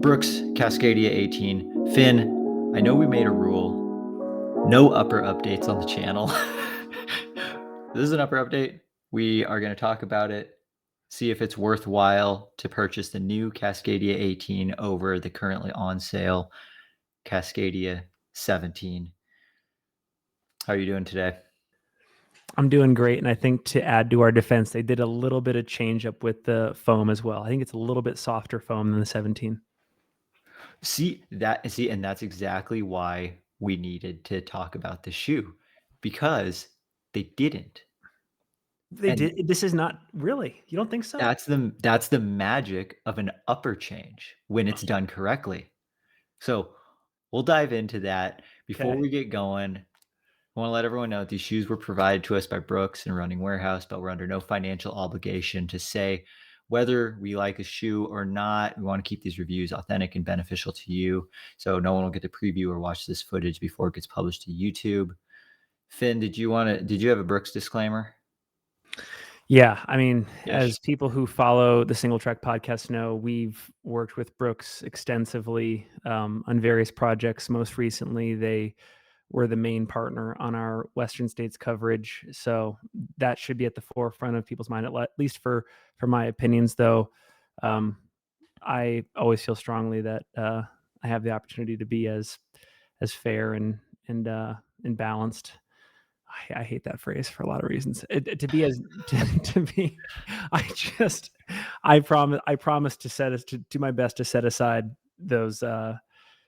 Brooks Cascadia 18. Finn, I know we made a rule. No upper updates on the channel. This is an upper update. We are going to talk about it, see if it's worthwhile to purchase the new Cascadia 18 over the currently on sale Cascadia 17. How are you doing today? I'm doing great, and I think to add to our defense, they did a little bit of change up with the foam as well. I think it's a little bit softer foam than the 17. And that's exactly why we needed to talk about the shoe, because they didn't. They And did. This is not really. You don't think so? that's the magic of an upper change when it's done correctly. So we'll dive into that. Before Okay. we get going, I want to let everyone know that these shoes were provided to us by Brooks and Running Warehouse, but we're under no financial obligation to say whether we like a shoe or not. We want to keep these reviews authentic and beneficial to you, so no one will get to preview or watch this footage before it gets published to YouTube. Finn, did you have a Brooks disclaimer? Yeah, I mean, Yes. as people who follow the Single Track podcast know, we've worked with Brooks extensively on various projects. Most recently, they were the main partner on our Western States coverage, so that should be at the forefront of people's mind, at least for my opinions. Though, I always feel strongly that I have the opportunity to be as fair and balanced. I hate that phrase for a lot of reasons. To be as to be, I promise to do my best to set aside those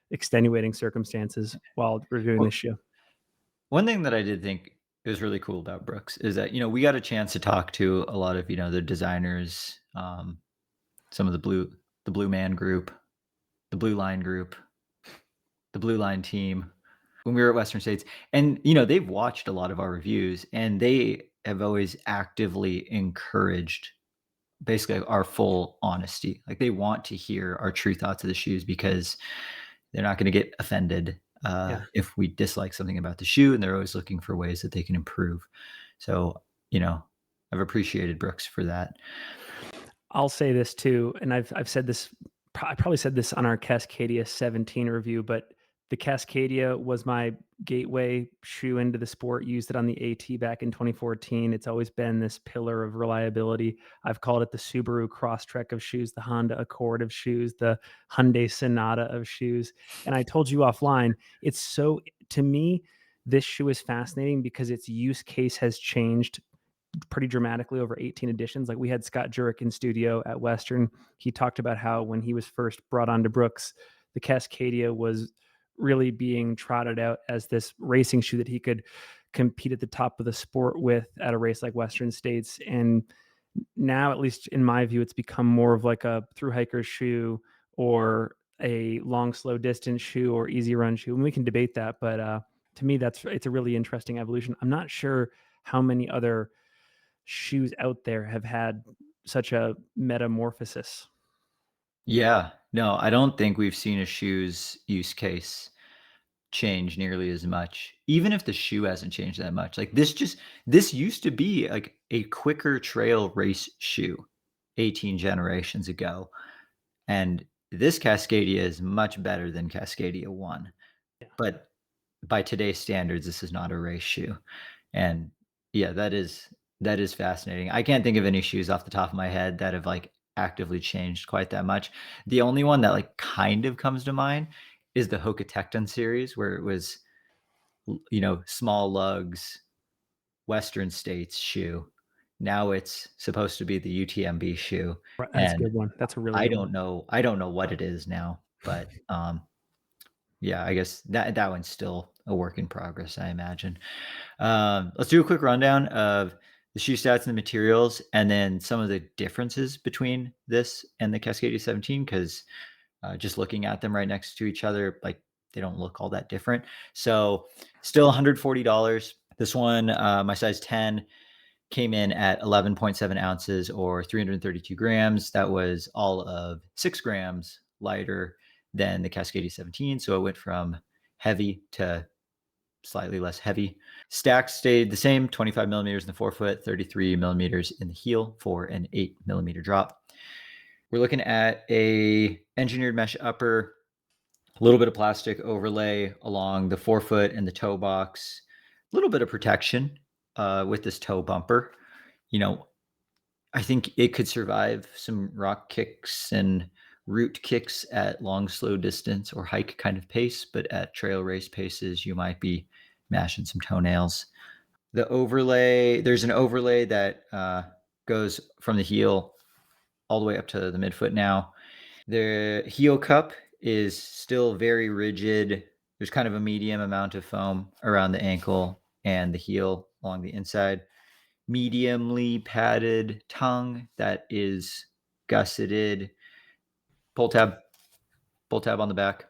extenuating circumstances while reviewing Well, this show. one thing that I did think is really cool about Brooks is that, we got a chance to talk to a lot of, the designers, some of the Blue Man group, the Blue Line group, the Blue Line team when we were at Western States. And, they've watched a lot of our reviews and they have always actively encouraged basically our full honesty. Like they want to hear our true thoughts of the shoes because they're not going to get offended Yeah. if we dislike something about the shoe, and they're always looking for ways that they can improve. So, I've appreciated Brooks for that. I'll say this too, and I've said this. I probably said this on our Cascadia 17 review, but the Cascadia was my gateway shoe into the sport. Used it on the AT back in 2014. It's always been this pillar of reliability. I've called it the Subaru Crosstrek of shoes, the Honda Accord of shoes, the Hyundai Sonata of shoes. And I told you offline, it's so, to me, this shoe is fascinating because its use case has changed pretty dramatically over 18 editions. Like we had Scott Jurek in studio at Western. He talked about how when he was first brought on to Brooks, the Cascadia was really being trotted out as this racing shoe that he could compete at the top of the sport with at a race like Western States. And now, at least in my view, it's become more of like a through hiker shoe or a long, slow distance shoe or easy run shoe. And we can debate that, but to me, it's a really interesting evolution. I'm not sure how many other shoes out there have had such a metamorphosis. Yeah, no, I don't think we've seen a shoe's use case change nearly as much, even if the shoe hasn't changed that much. Like this used to be like a quicker trail race shoe 18 generations ago. And this Cascadia is much better than Cascadia 1. Yeah. But by today's standards, this is not a race shoe. And yeah, that is fascinating. I can't think of any shoes off the top of my head that have like actively changed quite that much. The only one that like kind of comes to mind is the Hoka Tecton series, where it was, small lugs, Western States shoe. Now it's supposed to be the UTMB shoe, That's a and good one. That's a really I good one. don't know. I don't know what it is now, but yeah, I guess that one's still a work in progress, I imagine. Let's do a quick rundown of the shoe stats and the materials, and then some of the differences between this and the Cascadia 17, because just looking at them right next to each other, like they don't look all that different. So still $140. This one, my size 10, came in at 11.7 ounces or 332 grams. That was all of 6 grams lighter than the Cascadia 17. So it went from heavy to slightly less heavy. Stacks stayed the same, 25 millimeters in the forefoot, 33 millimeters in the heel for an 8 millimeter drop. We're looking at a engineered mesh upper, a little bit of plastic overlay along the forefoot and the toe box, a little bit of protection with this toe bumper. You know, I think it could survive some rock kicks and root kicks at long, slow distance or hike kind of pace, but at trail race paces, you might be mashing some toenails. The overlay, there's an overlay that goes from the heel all the way up to the midfoot now. The heel cup is still very rigid. There's kind of a medium amount of foam around the ankle and the heel along the inside. Mediumly padded tongue that is gusseted. Pull tab, pull tab on the back,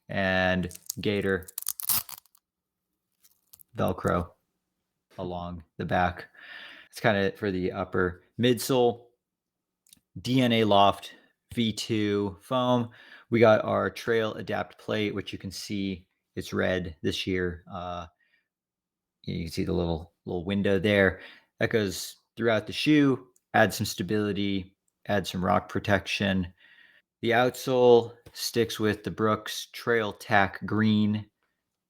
and gator Velcro along the back. It's kind of it for the upper midsole. DNA Loft V2 foam. We got our Trail Adapt plate, which you can see it's red this year. You can see the little window there that goes throughout the shoe. Add some stability, add some rock protection. The outsole sticks with the Brooks Trail Tack Green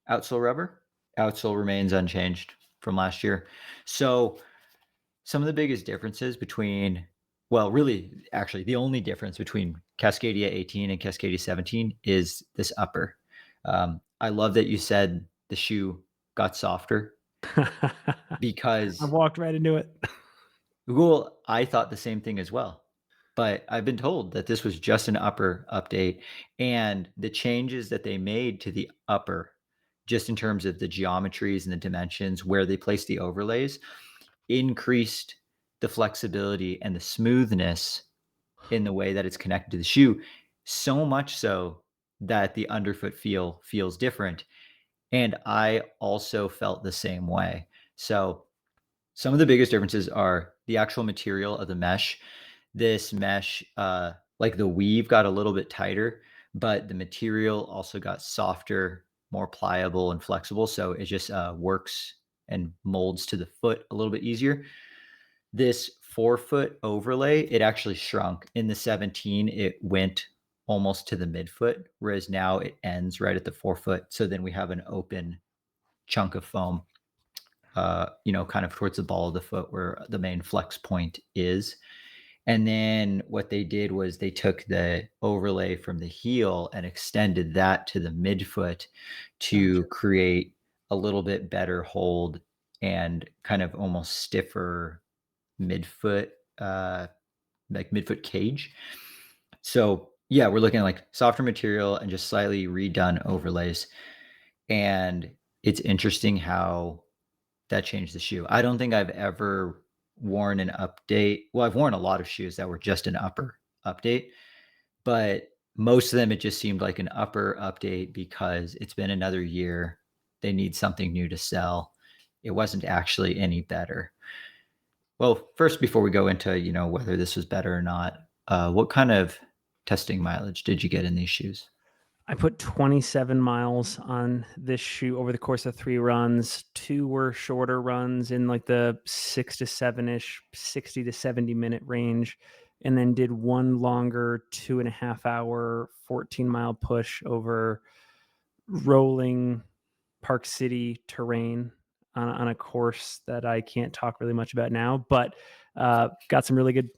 outsole rubber. Outsole remains unchanged from last year. So some of the biggest differences between, well, really, actually, the only difference between Cascadia 18 and Cascadia 17 is this upper. I love that you said the shoe got softer I because, walked right into it. well, I thought the same thing as well. But I've been told that this was just an upper update, and the changes that they made to the upper, just in terms of the geometries and the dimensions where they placed the overlays, increased the flexibility and the smoothness in the way that it's connected to the shoe, so much so that the underfoot feels different. And I also felt the same way. So some of the biggest differences are the actual material of the mesh. This mesh, like the weave got a little bit tighter, but the material also got softer, more pliable and flexible. So it just works and molds to the foot a little bit easier. This forefoot overlay, it actually shrunk. In the 17, it went almost to the midfoot, whereas now it ends right at the forefoot. So then we have an open chunk of foam, kind of towards the ball of the foot where the main flex point is. And then what they did was they took the overlay from the heel and extended that to the midfoot to Gotcha. create a little bit better hold and kind of almost stiffer midfoot, like midfoot cage. So yeah, we're looking at like softer material and just slightly redone overlays. And it's interesting how that changed the shoe. I don't think I've ever worn an update. Well, I've worn a lot of shoes that were just an upper update, but most of them it just seemed like an upper update because it's been another year. They need something new to sell. It wasn't actually any better. Well, first, before we go into, whether this was better or not, what kind of testing mileage did you get in these shoes? I put 27 miles on this shoe over the course of 3 runs. 2 were shorter runs in, like, the 6 to 7-ish, 60 to 70-minute range, and then did 1 longer 2.5-hour, 14-mile push over rolling Park City terrain on a course that I can't talk really much about now, but got some really good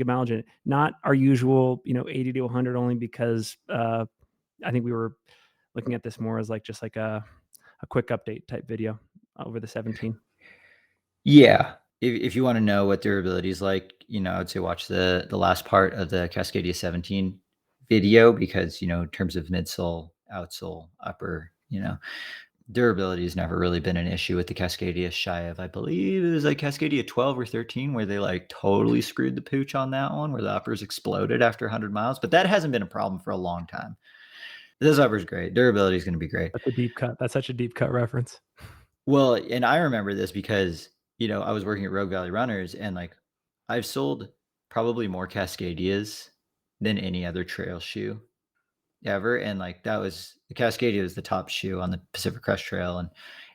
mileage in it. Not our usual, 80 to 100, only because I think we were looking at this more as like just like a quick update type video over the 17. Yeah. If you want to know what durability is like, I would say watch the last part of the Cascadia 17 video because, in terms of midsole, outsole, upper, durability has never really been an issue with the Cascadia shy of, I believe it was like Cascadia 12 or 13 where they like totally screwed the pooch on that one where the uppers exploded after 100 miles, but that hasn't been a problem for a long time. This upper's great. Durability is going to be great. That's a deep cut. That's such a deep cut reference. Well, and I remember this because, I was working at Rogue Valley Runners and like I've sold probably more Cascadias than any other trail shoe ever. And like that was the Cascadia was the top shoe on the Pacific Crest Trail. And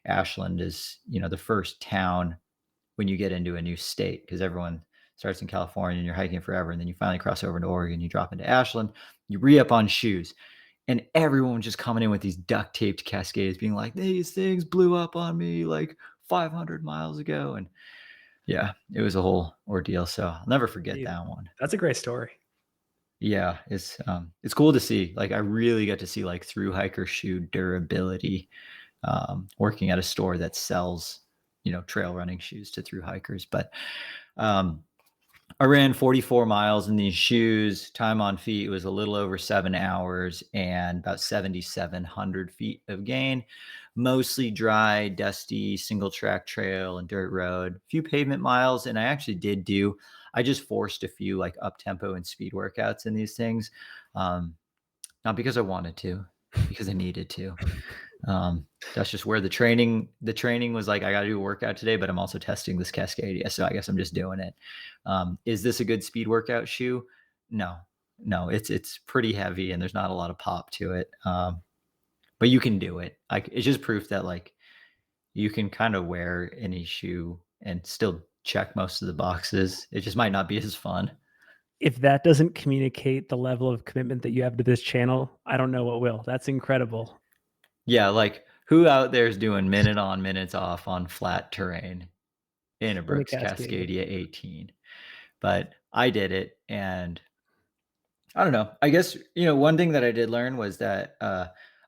Ashland is, the first town when you get into a new state because everyone starts in California and you're hiking forever. And then you finally cross over into Oregon, you drop into Ashland, you re up on shoes. And everyone was just coming in with these duct taped Cascades being like, these things blew up on me like 500 miles ago. And yeah, it was a whole ordeal. So I'll never forget Dude, that one. that's a great story. Yeah, it's cool to see. Like I really get to see like through hiker shoe durability, working at a store that sells, trail running shoes to through hikers. But um, I ran 44 miles in these shoes. Time on feet was a little over 7 hours and about 7,700 feet of gain. Mostly dry, dusty, single track trail and dirt road. A few pavement miles, and I actually did do. I just forced a few like up tempo and speed workouts in these things, um, not because I wanted to, because I needed to. That's just where the training was like, I got to do a workout today, but I'm also testing this Cascadia. So I guess I'm just doing it. Is this a good speed workout shoe? No, no, it's pretty heavy and there's not a lot of pop to it. But you can do it. Like it's just proof that like you can kind of wear any shoe and still check most of the boxes. It just might not be as fun. If that doesn't communicate the level of commitment that you have to this channel, I don't know what will. That's incredible. Yeah, like who out there is doing minute on, minutes off on flat terrain in a In the Brooks Cascadia. Cascadia 18? But I did it, and I don't know. I guess, one thing that I did learn was that,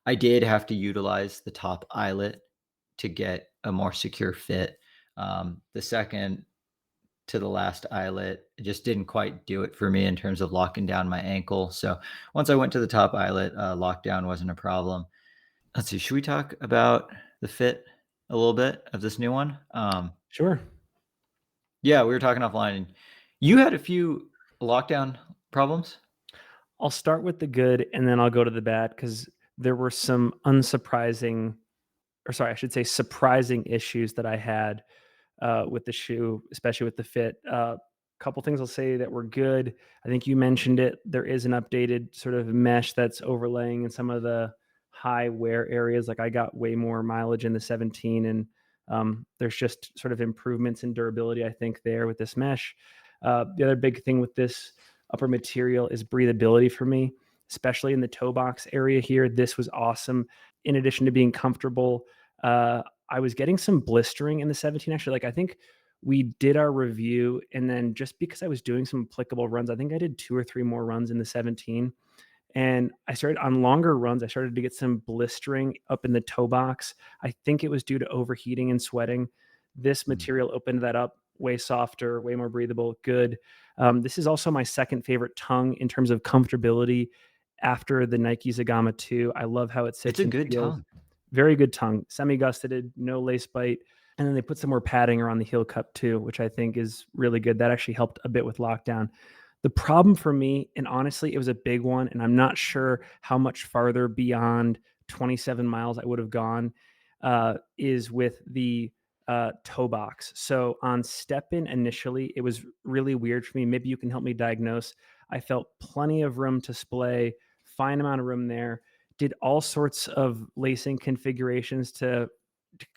I did have to utilize the top eyelet to get a more secure fit. The second to the last eyelet, it just didn't quite do it for me in terms of locking down my ankle. So once I went to the top eyelet, lockdown wasn't a problem. Let's see, should we talk about the fit a little bit of this new one? Sure. Yeah, we were talking offline, and you had a few lockdown problems? I'll start with the good and then I'll go to the bad because there were some unsurprising, or sorry, I should say surprising issues that I had with the shoe, especially with the fit. Couple things I'll say that were good. I think you mentioned it. There is an updated sort of mesh that's overlaying in some of the high wear areas. Like I got way more mileage in the 17, and there's just sort of improvements in durability, I think, there with this mesh. The other big thing with this upper material is breathability for me, especially in the toe box area here. This was awesome. In addition to being comfortable, I was getting some blistering in the 17 actually. Like I think we did our review and then just because I was doing some applicable runs, I think I did 2 or 3 more runs in the 17 and I started on longer runs, I started to get some blistering up in the toe box. I think it was due to overheating and sweating. This Mm. material opened that up, way softer, way more breathable, good. This is also my second favorite tongue in terms of comfortability after the Nike Zagama 2. I love how it It's sits a and good feels. tongue. Very good tongue, semi-gusseted, no lace bite, and then they put some more padding around the heel cup too, which I think is really good. That actually helped a bit with lockdown. The problem for me, and honestly, it was a big one, and I'm not sure how much farther beyond 27 miles I would have gone, is with the toe box. So on step in initially, it was really weird for me. Maybe you can help me diagnose. I felt plenty of room to splay, fine amount of room there. Did all sorts of lacing configurations to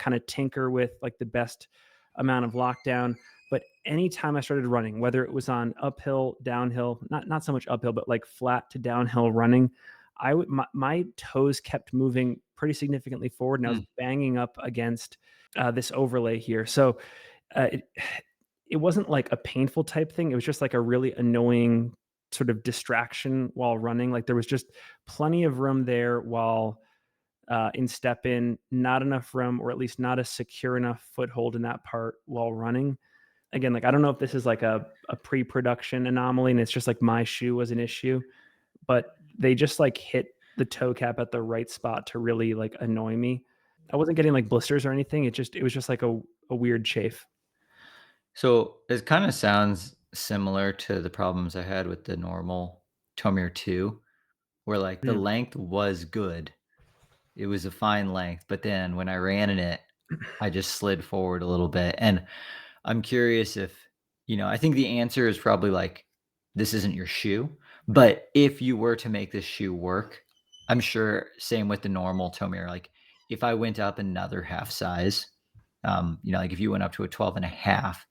kind of tinker with like the best amount of lockdown. But anytime I started running, whether it was on uphill, downhill, not so much uphill, but like flat to downhill running, my toes kept moving pretty significantly forward, and I was Mm. banging up against this overlay here. So uh, it, it wasn't like a painful type thing. It was just like a really annoying sort of distraction while running. Like there was just plenty of room there while in step in, not enough room, or at least not a secure enough foothold in that part while running. Again, like I don't know if this is like a pre-production anomaly and it's just like my shoe was an issue, but they just like hit the toe cap at the right spot to really like annoy me. I wasn't getting like blisters or anything. It was just like a weird chafe. So it kind of sounds similar to the problems I had with the normal Tomir 2, where like the Mm, length was good. It was a fine length, but then when I ran in it, I just slid forward a little bit. And I'm curious if, I think the answer is probably like, this isn't your shoe. But if you were to make this shoe work, I'm sure same with the normal Tomir. Like if I went up another half size, like if you went up to a 12 and a half,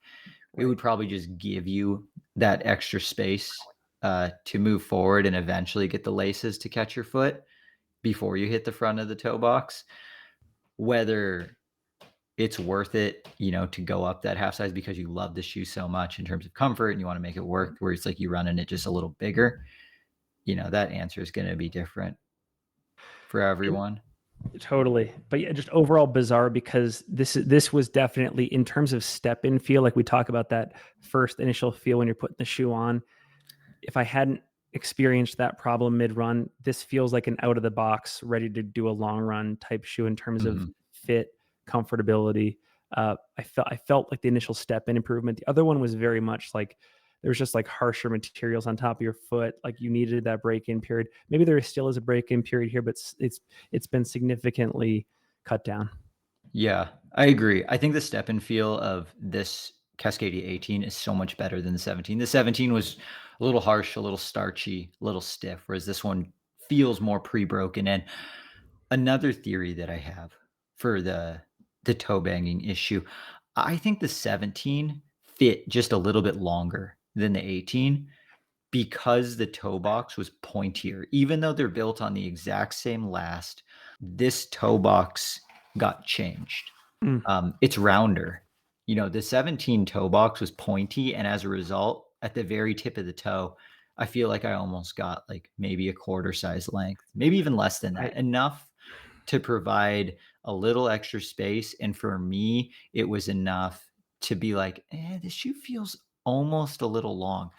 it right. would probably just give you that extra space to move forward and eventually get the laces to catch your foot before you hit the front of the toe box. Whether it's worth it, to go up that half size because you love the shoe so much in terms of comfort and you want to make it work, where it's like you running it just a little bigger, that answer is going to be different for everyone. Totally. But yeah, just overall bizarre because this was definitely in terms of step in feel, like we talk about that first initial feel when you're putting the shoe on. If I hadn't experienced that problem mid run, this feels like an out of the box, ready to do a long run type shoe in terms of Mhm. fit, comfortability. I felt like the initial step in improvement. The other one was very much like there was just like harsher materials on top of your foot. Like you needed that break in period. Maybe there still is a break in period here, but it's been significantly cut down. Yeah, I agree. I think the step and feel of this Cascadia 18 is so much better than the 17. The 17 was a little harsh, a little starchy, a little stiff, whereas this one feels more pre-broken. And another theory that I have for the toe banging issue, I think the 17 fit just a little bit longer than the 18 because the toe box was pointier. Even though they're built on the exact same last, this toe box got changed. Mm, It's rounder. The 17 toe box was pointy, and as a result, at the very tip of the toe, I feel like I almost got like maybe a quarter size length, maybe even less than right. that, enough to provide a little extra space. And for me, it was enough to be like, this shoe feels almost a little long.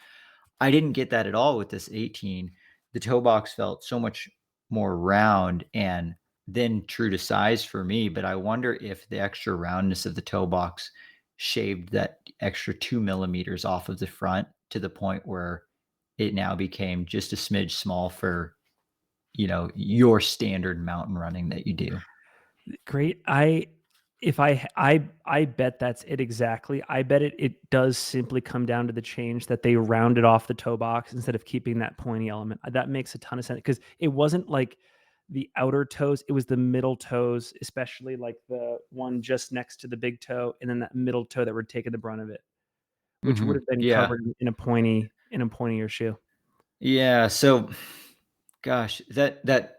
I didn't get that at all with this 18. The toe box felt so much more round and then true to size for me, but I wonder if the extra roundness of the toe box shaved that extra 2 millimeters off of the front to the point where it now became just a smidge small for, your standard mountain running that you do. Great. I bet that's it exactly. I bet it does simply come down to the change that they rounded off the toe box instead of keeping that pointy element. That makes a ton of sense because it wasn't like the outer toes, it was the middle toes, especially like the one just next to the big toe and then that middle toe that were taking the brunt of it, which would Mhm. have been Yeah. covered in a pointier shoe. Yeah, so gosh, that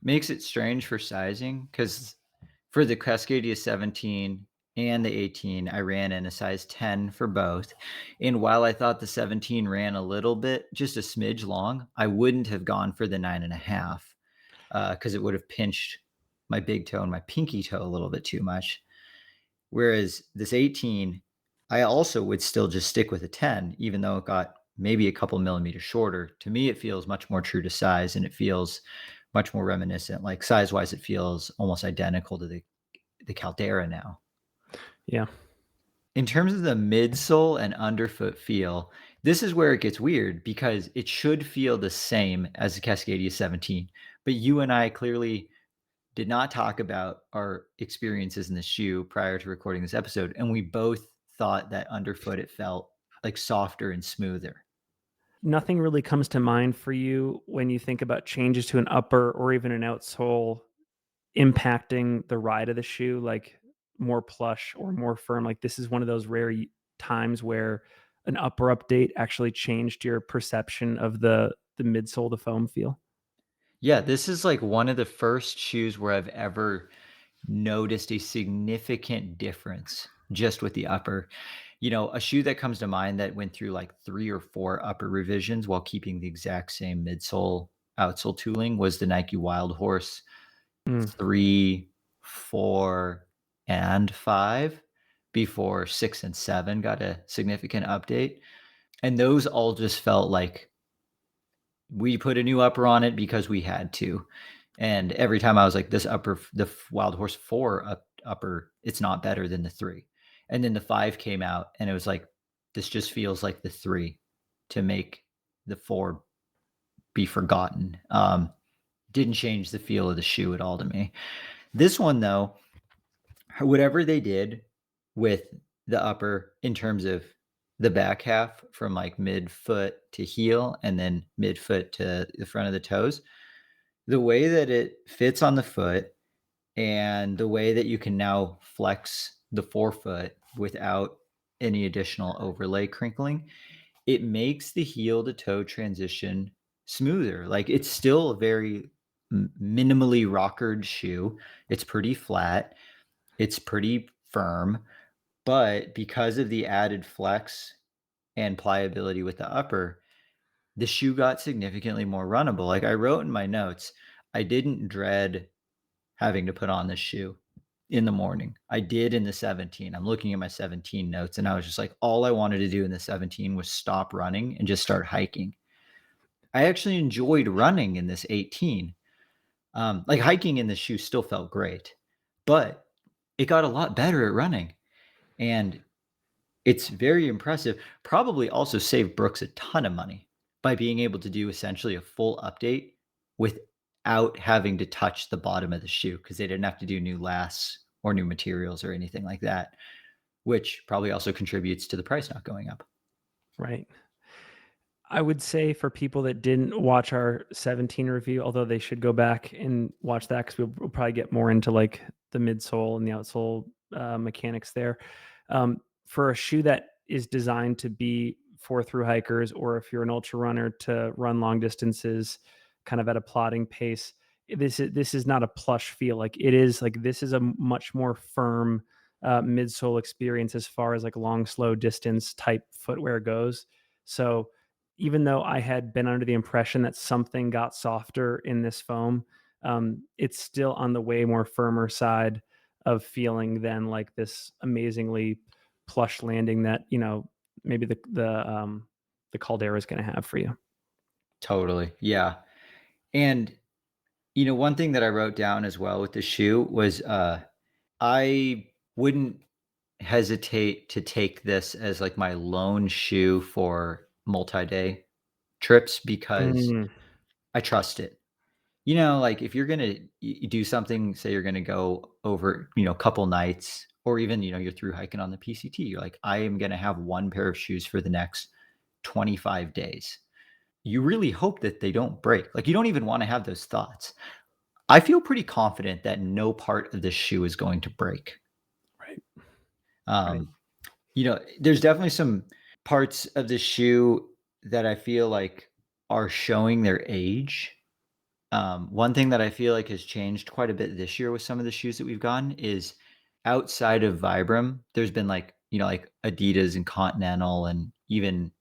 makes it strange for sizing because for the Cascadia 17 and the 18, I ran in a size 10 for both. And while I thought the 17 ran a little bit, just a smidge long, I wouldn't have gone for the 9.5 because it would have pinched my big toe and my pinky toe a little bit too much. Whereas this 18, I also would still just stick with a 10, even though it got maybe a couple millimeters shorter. To me, it feels much more true to size and it feels much more reminiscent. Like size wise, it feels almost identical to the Caldera now. Yeah. In terms of the midsole and underfoot feel, this is where it gets weird because it should feel the same as the Cascadia 17. But you and I clearly did not talk about our experiences in the shoe prior to recording this episode, and we both thought that underfoot it felt like softer and smoother. Nothing really comes to mind for you when you think about changes to an upper or even an outsole impacting the ride of the shoe, like more plush or more firm. Like this is one of those rare times where an upper update actually changed your perception of the midsole, the foam feel. Yeah, this is like one of the first shoes where I've ever noticed a significant difference just with the upper. A shoe that comes to mind that went through like 3 or 4 upper revisions while keeping the exact same midsole, outsole tooling was the Nike Wild Horse Mm, 3, 4, and 5 before 6 and 7 got a significant update, and those all just felt like we put a new upper on it because we had to, and every time I was like, "This upper Wild Horse 4 upper, it's not better than the 3." And then the 5 came out, and it was like, "This just feels like the 3 to make the 4 be forgotten." Didn't change the feel of the shoe at all to me. This one, though, whatever they did with the upper in terms of the back half from like midfoot to heel and then midfoot to the front of the toes, the way that it fits on the foot and the way that you can now flex the forefoot without any additional overlay crinkling, it makes the heel to toe transition smoother. Like, it's still a very minimally rockered shoe. It's pretty flat. It's pretty firm, but because of the added flex and pliability with the upper, the shoe got significantly more runnable. Like, I wrote in my notes, I didn't dread having to put on this shoe in the morning. I did in the 17. I'm looking at my 17 notes, and I was just like, all I wanted to do in the 17 was stop running and just start hiking. I actually enjoyed running in this 18. Like, hiking in this shoe still felt great, but it got a lot better at running. And it's very impressive. Probably also saved Brooks a ton of money by being able to do essentially a full update without having to touch the bottom of the shoe because they didn't have to do new lasts or new materials or anything like that, which probably also contributes to the price not going up. Right. I would say for people that didn't watch our 17 review, although they should go back and watch that because we'll probably get more into like the midsole and the outsole mechanics there. For a shoe that is designed to be for through hikers, or if you're an ultra runner to run long distances, kind of at a plodding pace, this is not a plush feel. Like it is like this is a much more firm midsole experience as far as like long slow distance type footwear goes. So even though I had been under the impression that something got softer in this foam, it's still on the way more firmer side of feeling than like this amazingly plush landing that maybe the Caldera is going to have for you. Totally. Yeah. And, one thing that I wrote down as well with the shoe was I wouldn't hesitate to take this as like my lone shoe for multi-day trips because Mm, I trust it. Like if you're gonna do something, say you're gonna go over, a couple nights, or even you're through hiking on the PCT. You're like, I am gonna have one pair of shoes for the next 25 days. You really hope that they don't break. Like you don't even want to have those thoughts. I feel pretty confident that no part of this shoe is going to break. right, right. Um, there's definitely some parts of the shoe that I feel like are showing their age. One thing that I feel like has changed quite a bit this year with some of the shoes that we've gotten is outside of Vibram, there's been like, like Adidas and Continental and even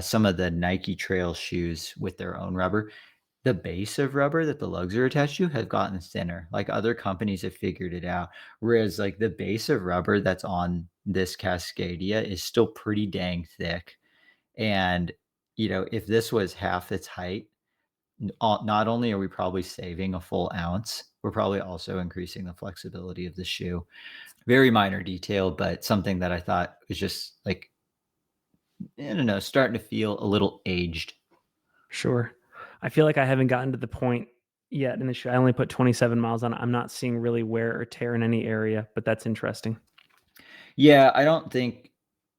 some of the Nike trail shoes with their own rubber. The base of rubber that the lugs are attached to have gotten thinner. Like other companies have figured it out. Whereas like the base of rubber that's on this Cascadia is still pretty dang thick. And, if this was half its height, not only are we probably saving a full ounce, we're probably also increasing the flexibility of the shoe. Very minor detail, but something that I thought was just like, I don't know, starting to feel a little aged. Sure. I feel like I haven't gotten to the point yet in the shoe. I only put 27 miles on it. I'm not seeing really wear or tear in any area, but that's interesting. Yeah, I don't think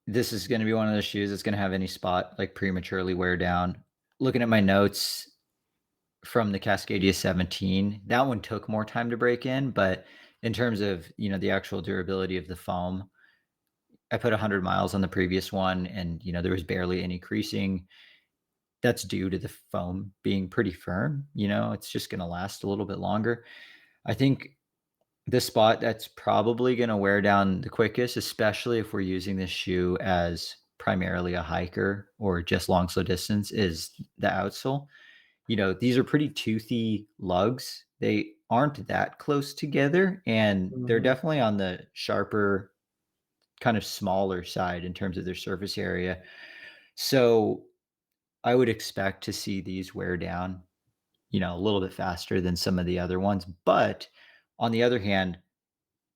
this is going to be one of those shoes that's going to have any spot like prematurely wear down. Looking at my notes from the Cascadia 17, that one took more time to break in, but in terms of, the actual durability of the foam, I put 100 miles on the previous one and, there was barely any creasing. That's due to the foam being pretty firm, it's just going to last a little bit longer. I think the spot that's probably gonna wear down the quickest, especially if we're using this shoe as primarily a hiker or just long slow distance, is the outsole. These are pretty toothy lugs. They aren't that close together, and they're Mhm. definitely on the sharper, kind of smaller side in terms of their surface area. So, I would expect to see these wear down, a little bit faster than some of the other ones, but on the other hand,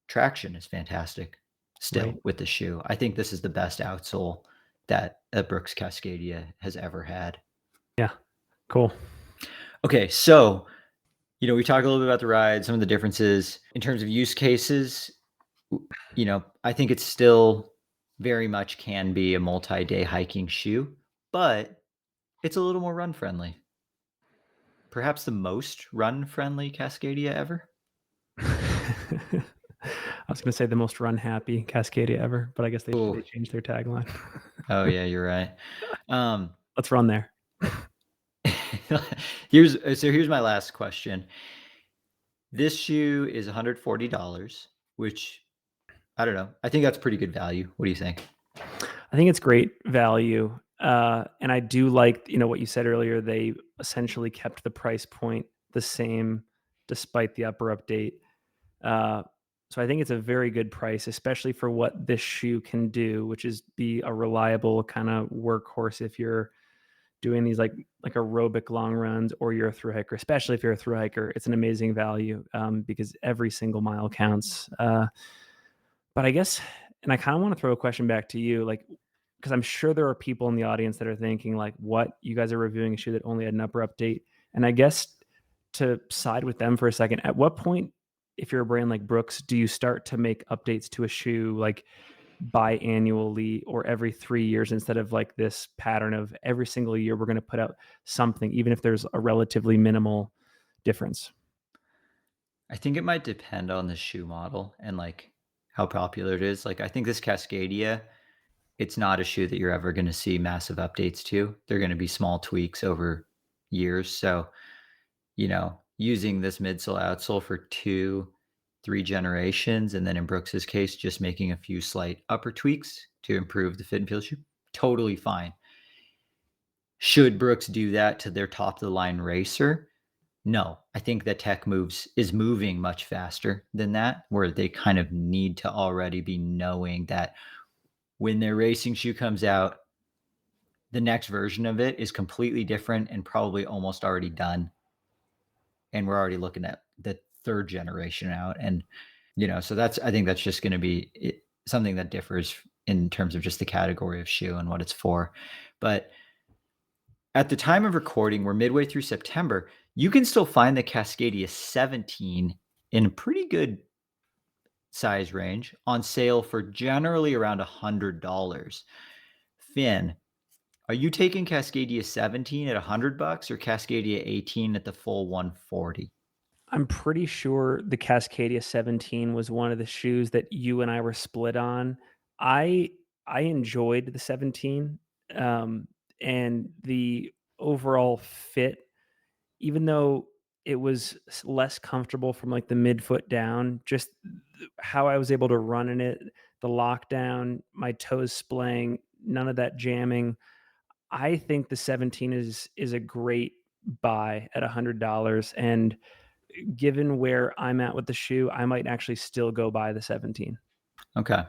traction is fantastic Right. still with the shoe. I think this is the best outsole that a Brooks Cascadia has ever had. Yeah. Cool. Okay, so, we talked a little bit about the ride, some of the differences in terms of use cases. I think it still very much can be a multi-day hiking shoe, but it's a little more run friendly. Perhaps the most run friendly Cascadia ever. was gonna say the most run happy Cascadia ever, but I guess they Oh, changed their tagline. oh yeah, you're right. Um, Let's run there. here's my last question. This shoe is $140, which I don't know. I think that's pretty good value. What do you think? I think it's great value. And I do like, what you said earlier. They essentially kept the price point the same despite the upper update. Uh, so I think it's a very good price, especially for what this shoe can do, which is be a reliable kind of workhorse if you're doing these like aerobic long runs or you're a thru hiker. Especially if you're a thru hiker, it's an amazing value because every single mile counts. But I guess, and I kind of want to throw a question back to you, like, because I'm sure there are people in the audience that are thinking, like, what? You guys are reviewing a shoe that only had an upper update. And I guess to side with them for a second, at what point, if you're a brand like Brooks, do you start to make updates to a shoe like biannually or every 3 years instead of like this pattern of every single year we're going to put out something, even if there's a relatively minimal difference? I think it might depend on the shoe model and like how popular it is. Like I think this Cascadia, it's not a shoe that you're ever going to see massive updates to. They're going to be small tweaks over years. So, using this midsole outsole for 3 generations, and then in Brooks's case, just making a few slight upper tweaks to improve the fit and feel shoe, totally fine. Should Brooks do that to their top of the line racer? No, I think that tech is moving much faster than that, where they kind of need to already be knowing that when their racing shoe comes out, the next version of it is completely different and probably almost already done. And we're already looking at the third generation out. And, so I think that's just going to be something that differs in terms of just the category of shoe and what it's for. But at the time of recording, we're midway through September. You can still find the Cascadia 17 in a pretty good size range on sale for generally around $100. Finn, are you taking Cascadia 17 at $100 or Cascadia 18 at the full 140? I'm pretty sure the Cascadia 17 was one of the shoes that you and I were split on. I I enjoyed the 17, um, and the overall fit, even though it was less comfortable from like the midfoot down, just how I was able to run in it, the lockdown, my toes splaying, none of that jamming. I think the 17 is a great buy at $100, and given where I'm at with the shoe, I might actually still go buy the 17. Okay.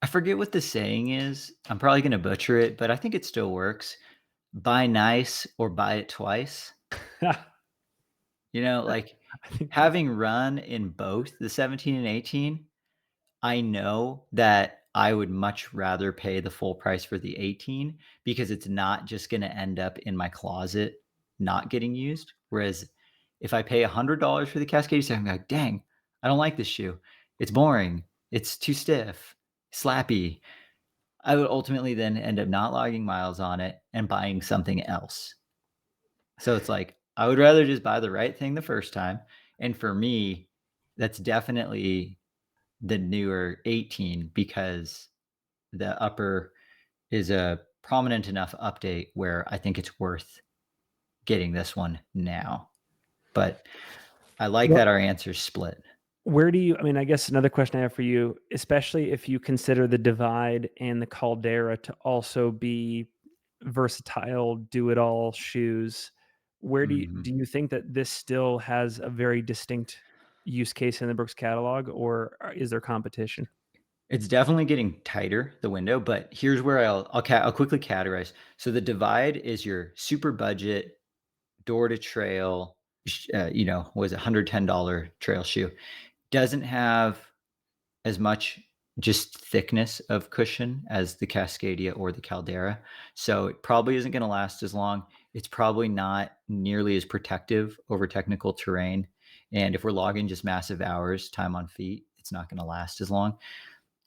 I forget what the saying is. I'm probably going to butcher it, but I think it still works. Buy nice or buy it twice. I Like think having run in both the 17 and 18, I know that I would much rather pay the full price for the 18 because it's not just going to end up in my closet not getting used. Whereas if I pay $100 for the Cascade 7, I'm like, dang, I don't like this shoe. It's boring. It's too stiff, slappy. I would ultimately then end up not logging miles on it and buying something else. So it's like, I would rather just buy the right thing the first time. And for me, that's definitely the newer 18 because the upper is a prominent enough update where I think it's worth getting this one now. But I like well, that our answers split. where do you, I mean, I guess another question I have for you, especially if you consider the Divide and the Caldera to also be versatile, do it all shoes, where Mhm. do you think that this still has a very distinct use case in the Brooks catalog, or is there competition? It's definitely getting tighter, the window, but here's where I'll quickly categorize. So the Divide is your super budget door to trail, was a $110 trail shoe. Doesn't have as much just thickness of cushion as the Cascadia or the Caldera. So it probably isn't going to last as long. It's probably not nearly as protective over technical terrain. And if we're logging just massive hours, time on feet, it's not going to last as long.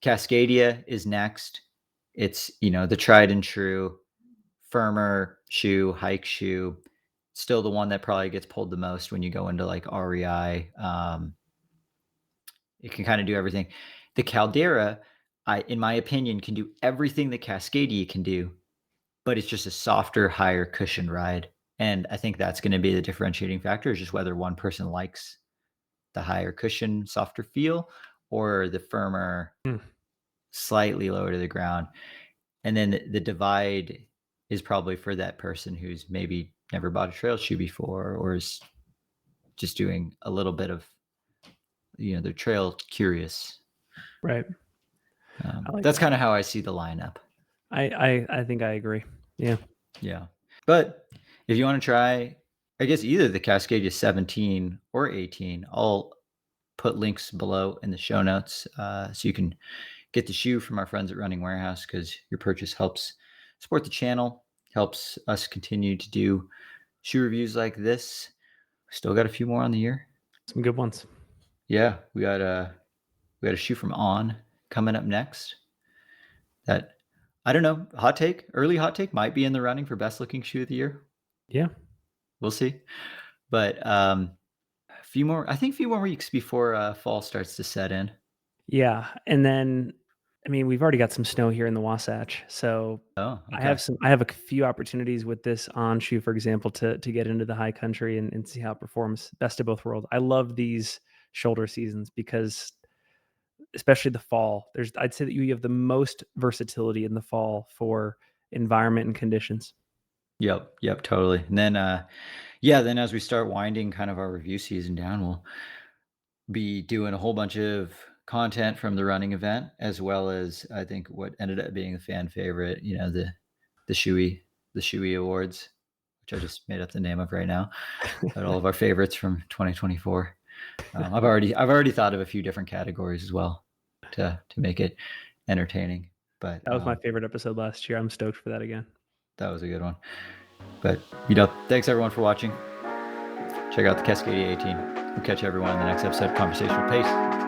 Cascadia is next. It's, the tried and true firmer shoe, hike shoe. Still the one that probably gets pulled the most when you go into like REI, It can kind of do everything. The Caldera, in my opinion, can do everything the Cascadia can do, but it's just a softer, higher cushion ride. And I think that's going to be the differentiating factor is just whether one person likes the higher cushion, softer feel, or the firmer, Mm, slightly lower to the ground. And then the divide is probably for that person who's maybe never bought a trail shoe before or is just doing a little bit of, they're trail curious. right. I like That's that. kind of how I see the lineup. I think I agree. Yeah. Yeah. But if you want to try, I guess either the Cascadia 17 or 18, I'll put links below in the show notes so you can get the shoe from our friends at Running Warehouse because your purchase helps support the channel, helps us continue to do shoe reviews like this. Still got a few more on the year. Some good ones. Yeah, we got a shoe from On coming up next. That I don't know, early hot take might be in the running for best looking shoe of the year. Yeah. We'll see. But I think a few more weeks before fall starts to set in. Yeah. And then, I mean, we've already got some snow here in the Wasatch. So Oh, okay. I have a few opportunities with this on shoe, for example, to get into the high country and see how it performs. Best of both worlds. I love these shoulder seasons because especially the fall, I'd say that you have the most versatility in the fall for environment and conditions. Yep, totally. And then then as we start winding kind of our review season down, we'll be doing a whole bunch of content from the running event, as well as I think what ended up being a fan favorite, the Shoey, the Shoey Awards, which I just made up the name of right now, but all of our favorites from 2024. I've already thought of a few different categories as well to make it entertaining. But That was my favorite episode last year. I'm stoked for that again. that was a good one. But thanks everyone for watching. Check out the Cascadia 18. We'll catch everyone in the next episode of Conversational Pace.